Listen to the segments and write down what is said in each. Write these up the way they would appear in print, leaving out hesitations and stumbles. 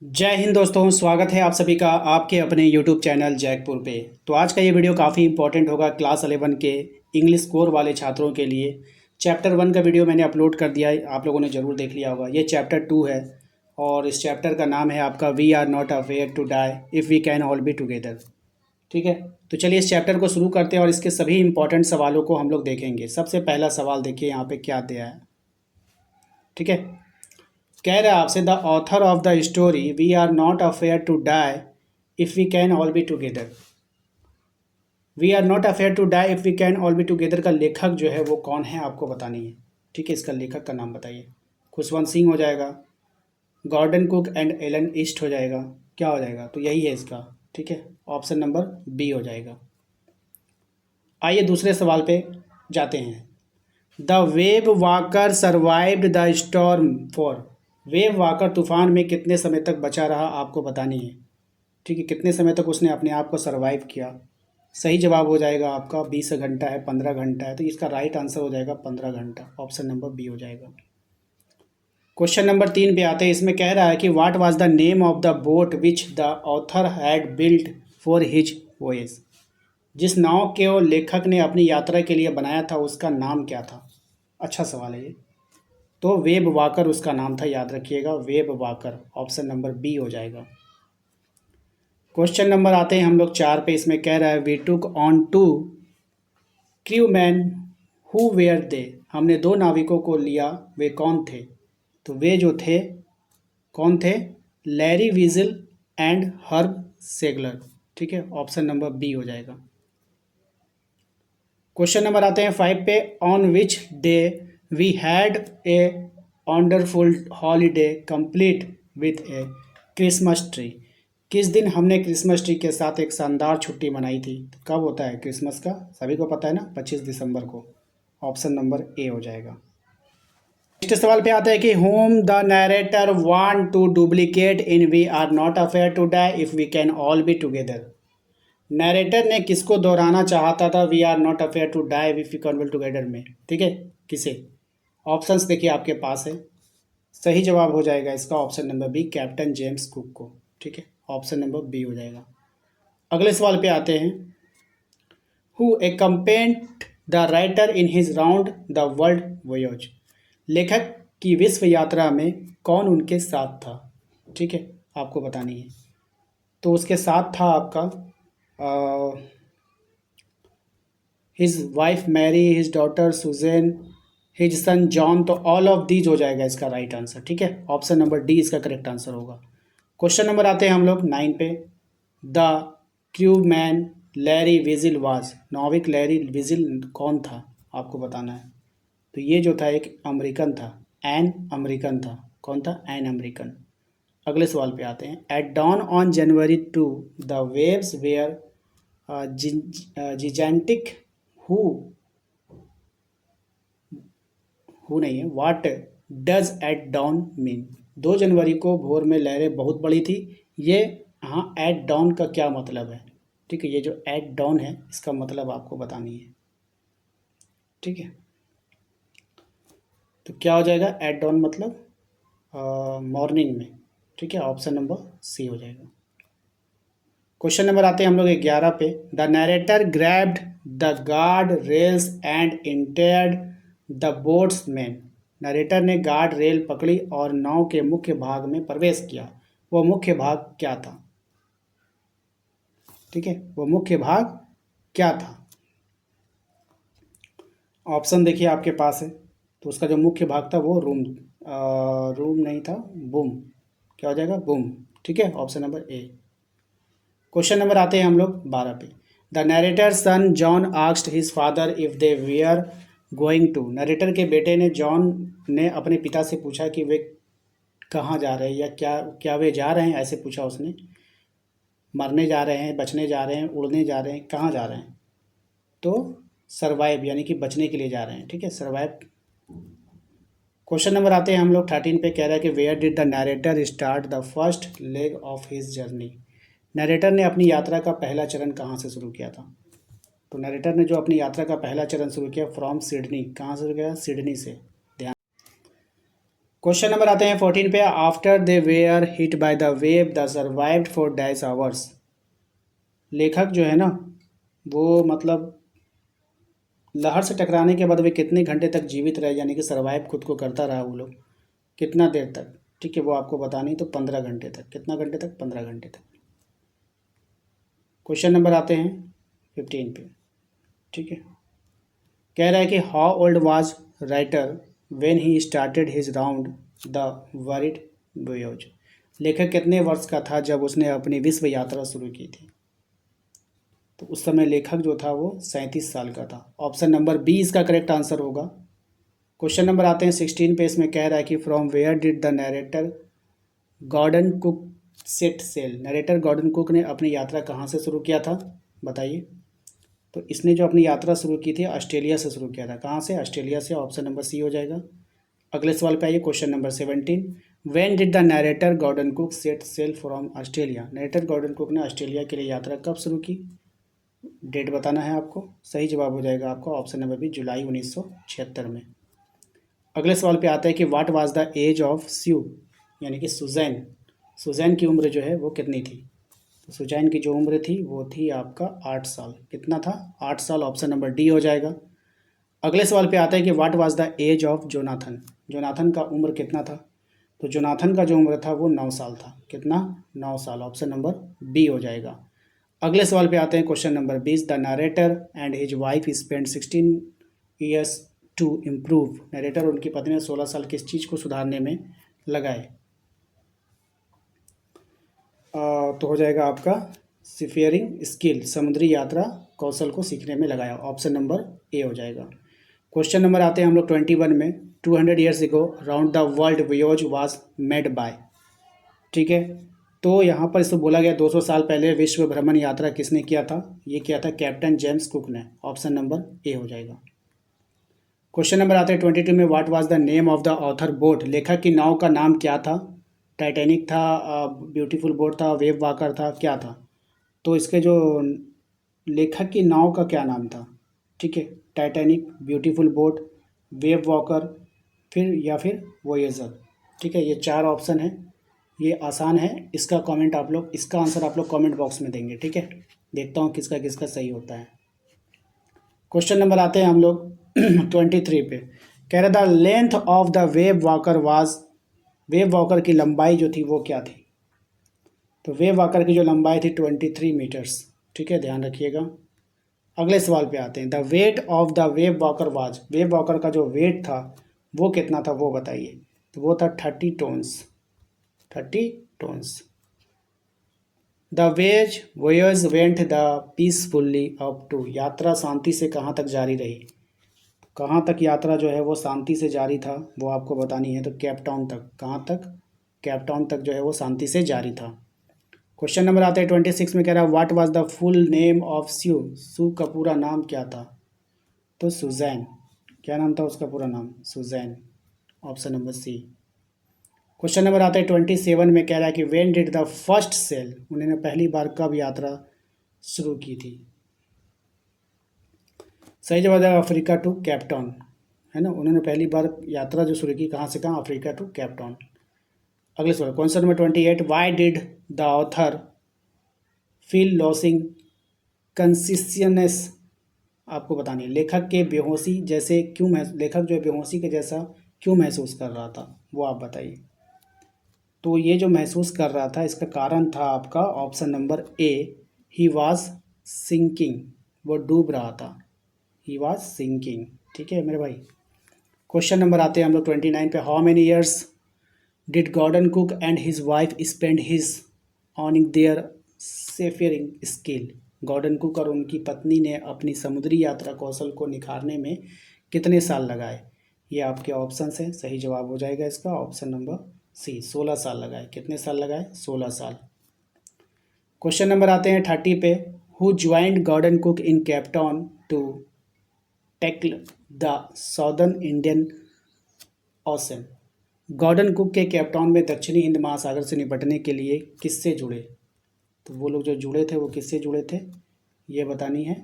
जय हिंद दोस्तों, स्वागत है आप सभी का आपके अपने यूट्यूब चैनल जैकपुर पे। तो आज का ये वीडियो काफ़ी इंपॉर्टेंट होगा क्लास 11 के इंग्लिश कोर वाले छात्रों के लिए। चैप्टर 1 का वीडियो मैंने अपलोड कर दिया है, आप लोगों ने ज़रूर देख लिया होगा। ये चैप्टर 2 है और इस चैप्टर का नाम है आपका we are not afraid to die if we can all be together. ठीक है, तो चलिए इस चैप्टर को शुरू करते हैं और इसके सभी इंपॉर्टेंट सवालों को हम लोग देखेंगे। सबसे पहला सवाल देखिए यहाँ पे क्या दिया है। ठीक है, कह रहा है आपसे the author of the story we are not afraid to die if we can all be together. We are not afraid to die if we can all be together का लेखक जो है वो कौन है आपको बतानी है। ठीक है, इसका लेखक का नाम बताइए। खुशवंत सिंह हो जाएगा, Gordon Cook and Alan East हो जाएगा, क्या हो जाएगा, तो यही है इसका। ठीक है, ऑप्शन नंबर बी हो जाएगा। आइए दूसरे सवाल पे जाते हैं। The wave walker survived the storm for. Wave walker तूफान में कितने समय तक बचा रहा आपको बतानी है। ठीक है, कितने समय तक उसने अपने आप को सर्वाइव किया। सही जवाब हो जाएगा आपका 20 घंटा है, 15 घंटा है, तो इसका राइट आंसर हो जाएगा 15 घंटा। ऑप्शन नंबर बी हो जाएगा। क्वेश्चन नंबर 3 पे आते हैं। इसमें कह रहा है कि what was the name of the boat which the author had built for his voyage. जिस नाव के लेखक ने अपनी यात्रा के लिए बनाया था उसका नाम क्या था। अच्छा सवाल है ये। तो वेब वाकर उसका नाम था, याद रखिएगा, Wavewalker. Option number B हो जाएगा। क्वेश्चन नंबर आते हैं हम लोग 4 पे। इसमें कह रहा है we took on two crewmen who were they. हमने 2 नाविकों को लिया, वे कौन थे। तो वे जो थे कौन थे, लैरी वीजल एंड हर्ब सेगलर। ठीक है, ऑप्शन नंबर बी हो जाएगा। क्वेश्चन नंबर आते हैं 5 पे। On which day we had a wonderful holiday complete with a Christmas tree. किस दिन हमने क्रिसमस ट्री के साथ एक शानदार छुट्टी मनाई थी। तो कब होता है क्रिसमस का, सभी को पता है ना, 25 दिसंबर को। ऑप्शन नंबर ए हो जाएगा। नेक्स्ट सवाल पे आते हैं कि whom the narrator want to duplicate in we are not afraid to die if we can all be together. Narrator ने किसको दोहराना चाहता था we are not afraid to die if we can together में। ठीक है, किसे। ऑप्शंस देखिए आपके पास है। सही जवाब हो जाएगा इसका option number B, captain James Cook को। ठीक है, ऑप्शन नंबर बी हो जाएगा। अगले सवाल पे आते हैं। Who accompanied the writer in his round the world voyage. लेखक की विश्व यात्रा में कौन उनके साथ था। ठीक है, आपको बतानी है। तो उसके साथ था आपका his wife Mary, his daughter Suzanne, his son John. तो ऑल ऑफ दीज हो जाएगा इसका राइट आंसर। ठीक है, ऑप्शन नंबर डी इसका करेक्ट आंसर होगा। क्वेश्चन नंबर आते हैं हम लोग 9 पे। The crewman Larry Vigil was. नाविक लैरी विजिल कौन था आपको बताना है। तो ये जो था एक अमेरिकन था, एन अमेरिकन था। कौन था, एन अमेरिकन। अगले सवाल पे आते हैं। At dawn on January 2 the waves were gigantic हु हु नहीं है, what does at dawn mean. 2 जनवरी को भोर में लहरें बहुत बड़ी थी। ये हाँ, एट डाउन का क्या मतलब है। ठीक है, ये जो एट डाउन है इसका मतलब आपको बतानी है। ठीक है, तो क्या हो जाएगा, एट डाउन मतलब मॉर्निंग में। ठीक है, ऑप्शन नंबर सी हो जाएगा। क्वेश्चन नंबर आते हैं हम लोग 11 पे। The narrator grabbed the guard rails and entered the boats man. Narrator ने गार्ड रेल पकड़ी और नाव के मुख्य भाग में प्रवेश किया। वो मुख्य भाग क्या था। ठीक है, वो मुख्य भाग क्या था। ऑप्शन देखिए आपके पास है। तो उसका जो मुख्य भाग था वो रूम नहीं था, बूम। क्या हो जाएगा, बूम। ठीक है, option number A. Question number आते हैं हम लोग 12 पे। The narrator son John asked his father if they were going to. Narrator के बेटे ने जॉन ने अपने पिता से पूछा कि वे कहाँ जा रहे हैं, या क्या क्या वे जा रहे हैं, ऐसे पूछा उसने। मरने जा रहे हैं, बचने जा रहे हैं, उड़ने जा रहे हैं, कहाँ जा रहे हैं। तो सर्वाइव यानी कि बचने के लिए जा रहे हैं। ठीक है, सर्वाइव। क्वेश्चन नंबर आते हैं हम लोग 13 पे। कह रहा है कि where did the narrator start the first leg of his journey. Narrator ने अपनी यात्रा का पहला चरण कहाँ से शुरू किया था। तो नरेटर ने जो अपनी यात्रा का पहला चरण शुरू किया फ्रॉम सिडनी। कहाँ से शुरू किया, सिडनी से। ध्यान। क्वेश्चन नंबर आते हैं 14 पे। After they were hit by the wave the survived for dash hours. लेखक जो है ना वो मतलब लहर से टकराने के बाद वे कितने घंटे तक जीवित रहे, यानी कि सर्वाइव खुद को करता रहा वो लोग, कितना देर तक, ठीक है, वो आपको बतानी। तो 15 घंटे तक। कितना घंटे तक? 15 घंटे तक। क्वेश्चन नंबर आते हैं 15 पे, ठीक है। कह रहा है कि how old was writer when he started his round the world voyage. लेखक कितने वर्ष का था जब उसने अपनी विश्व यात्रा शुरू की थी? तो उस समय लेखक जो था वो 37 साल का था। ऑप्शन नंबर बी इसका करेक्ट आंसर होगा। क्वेश्चन नंबर आते हैं 16 पे। इसमें कह रहा है कि from where did the narrator Gordon Cook set sail. Narrator Gordon Cook ने अपनी यात्रा कहाँ से शुरू किया था, बताइए। तो इसने जो अपनी यात्रा शुरू की थी ऑस्ट्रेलिया से शुरू किया था। कहाँ से? ऑस्ट्रेलिया से। ऑप्शन नंबर सी हो जाएगा। अगले सवाल पे आइए, question number 17। When did the narrator Gordon Cook set sail from Australia. Narrator Gordon Cook ने ऑस्ट्रेलिया के लिए यात्रा कब शुरू की? डेट बताना है आपको। सही जवाब हो जाएगा आपका ऑप्शन नंबर बी, जुलाई 1976 में। अगले सवाल पे आता है कि what was the age of Sue, यानी कि सुजैन। सुजैन की उम्र जो है वो कितनी थी? तो सुजैन की जो उम्र थी वो थी आपका 8 साल। कितना था? 8 साल। ऑप्शन नंबर डी हो जाएगा। अगले सवाल पे आता है कि what was the age of Jonathan. Jonathan का उम्र कितना था? तो जोनाथन का जो उम्र था वो 9 साल था। कितना? 9 साल। ऑप्शन नंबर बी हो जाएगा। अगले सवाल पे आते हैं, question number 20। The narrator and his wife spend 16 years to improve. Narrator और उनकी पत्नी ने 16 साल किस चीज़ को सुधारने में लगाए? तो हो जाएगा आपका सीफेयरिंग स्किल, समुद्री यात्रा कौशल को सीखने में लगाया। ऑप्शन नंबर ए हो जाएगा। क्वेश्चन नंबर आते हैं हम लोग 21 में। 200 years ago round the world voyage was made by, ठीक है। तो यहाँ पर इसको बोला गया 200 साल पहले विश्व भ्रमण यात्रा किसने किया था? ये किया था कैप्टन जेम्स कुक ने। ऑप्शन नंबर ए हो जाएगा। क्वेश्चन नंबर आता है 22 में। What was the name of the author boat. लेखक की नाव का नाम क्या था? टाइटैनिक था, ब्यूटीफुल बोट था, वेव वॉकर था, क्या था? तो इसके जो लेखक की नाव का क्या नाम था, ठीक है। Titanic, beautiful boat, wave walker, फिर या फिर वोएजर, ठीक है। ये 4 ऑप्शन है, ये आसान है। इसका आंसर आप लोग कमेंट बॉक्स में देंगे, ठीक है। देखता हूँ किसका किसका सही होता है। क्वेश्चन नंबर आते हैं हम लोग 23 पे। कह रहा था length of the wave walker was. Wave walker की लंबाई जो थी वो क्या थी? तो वेव वॉकर की जो लंबाई थी 23 मीटर्स, ठीक है, ध्यान रखिएगा। अगले सवाल पे आते हैं। The weight of the wave walker was. Wave walker का जो वेट था वो कितना था वो बताइए। तो वो था 30 tons. 30 tons. The ways voyage went the peacefully up to. यात्रा शांति से कहाँ तक जारी रही? कहाँ तक यात्रा जो है वो शांति से जारी था वो आपको बतानी है। तो केप टाउन तक। कहाँ तक? केप टाउन तक जो है वो शांति से जारी था। क्वेश्चन नंबर आता है 26 में। कह रहा है what was the full name of Sue. Sue का पूरा नाम क्या था? तो सुजैन। क्या नाम था उसका पूरा नाम? Suzanne. Option number C. Question number आता है 27 में। कह रहा है कि when did the first sail. उन्होंने पहली बार कब यात्रा शुरू की थी? सही जवाब है अफ्रीका टू केप टाउन, है ना। उन्होंने पहली बार यात्रा जो शुरू की कहाँ से कहाँ? Africa to Cape Town. अगले सवाल, question number 28। Why did the author feel losing consciousness. आपको बतानी है लेखक के बेहोशी जैसे क्यों लेखक जो है बेहोशी के जैसा क्यों महसूस कर रहा था वो आप बताइए। तो ये जो महसूस कर रहा था इसका कारण था आपका option number A, he was sinking. वो डूब रहा था। ही वाज सिंकिंग, ठीक है मेरे भाई। क्वेश्चन नंबर आते हैं हम लोग 29 पे। How many years did Gordon Cook and his wife spend his honing their seafaring skill. Gordon Cook और उनकी पत्नी ने अपनी समुद्री यात्रा कौशल को निखारने में कितने साल लगाए? ये आपके ऑप्शन हैं। सही जवाब हो जाएगा इसका ऑप्शन नंबर सी, 16 साल लगाए। कितने साल लगाए? 16 साल। क्वेश्चन नंबर आते हैं 30 पे। Who joined Gordon Cook in Cape Town to tackle the southern Indian ocean. Gordon Cook के केप टाउन में दक्षिणी हिंद महासागर से निपटने के लिए किससे जुड़े? तो वो लोग जो जुड़े थे वो किससे जुड़े थे ये बतानी है।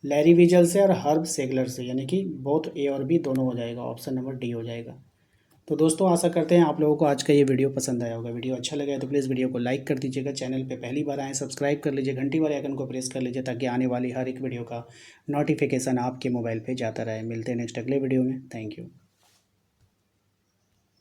लैरी विजल से और हर्ब सेगलर से, यानी कि बोथ ए और बी दोनों हो जाएगा, ऑप्शन नंबर डी हो जाएगा। तो दोस्तों आशा करते हैं आप लोगों को आज का ये वीडियो पसंद आया होगा। वीडियो अच्छा लगा है तो प्लीज़ वीडियो को लाइक कर दीजिएगा, चैनल पे पहली बार आए सब्सक्राइब कर लीजिए, घंटी वाले आइकन को प्रेस कर लीजिए ताकि आने वाली हर एक वीडियो का नोटिफिकेशन आपके मोबाइल पे जाता रहे। मिलते हैं नेक्स्ट अगले वीडियो में। Thank you.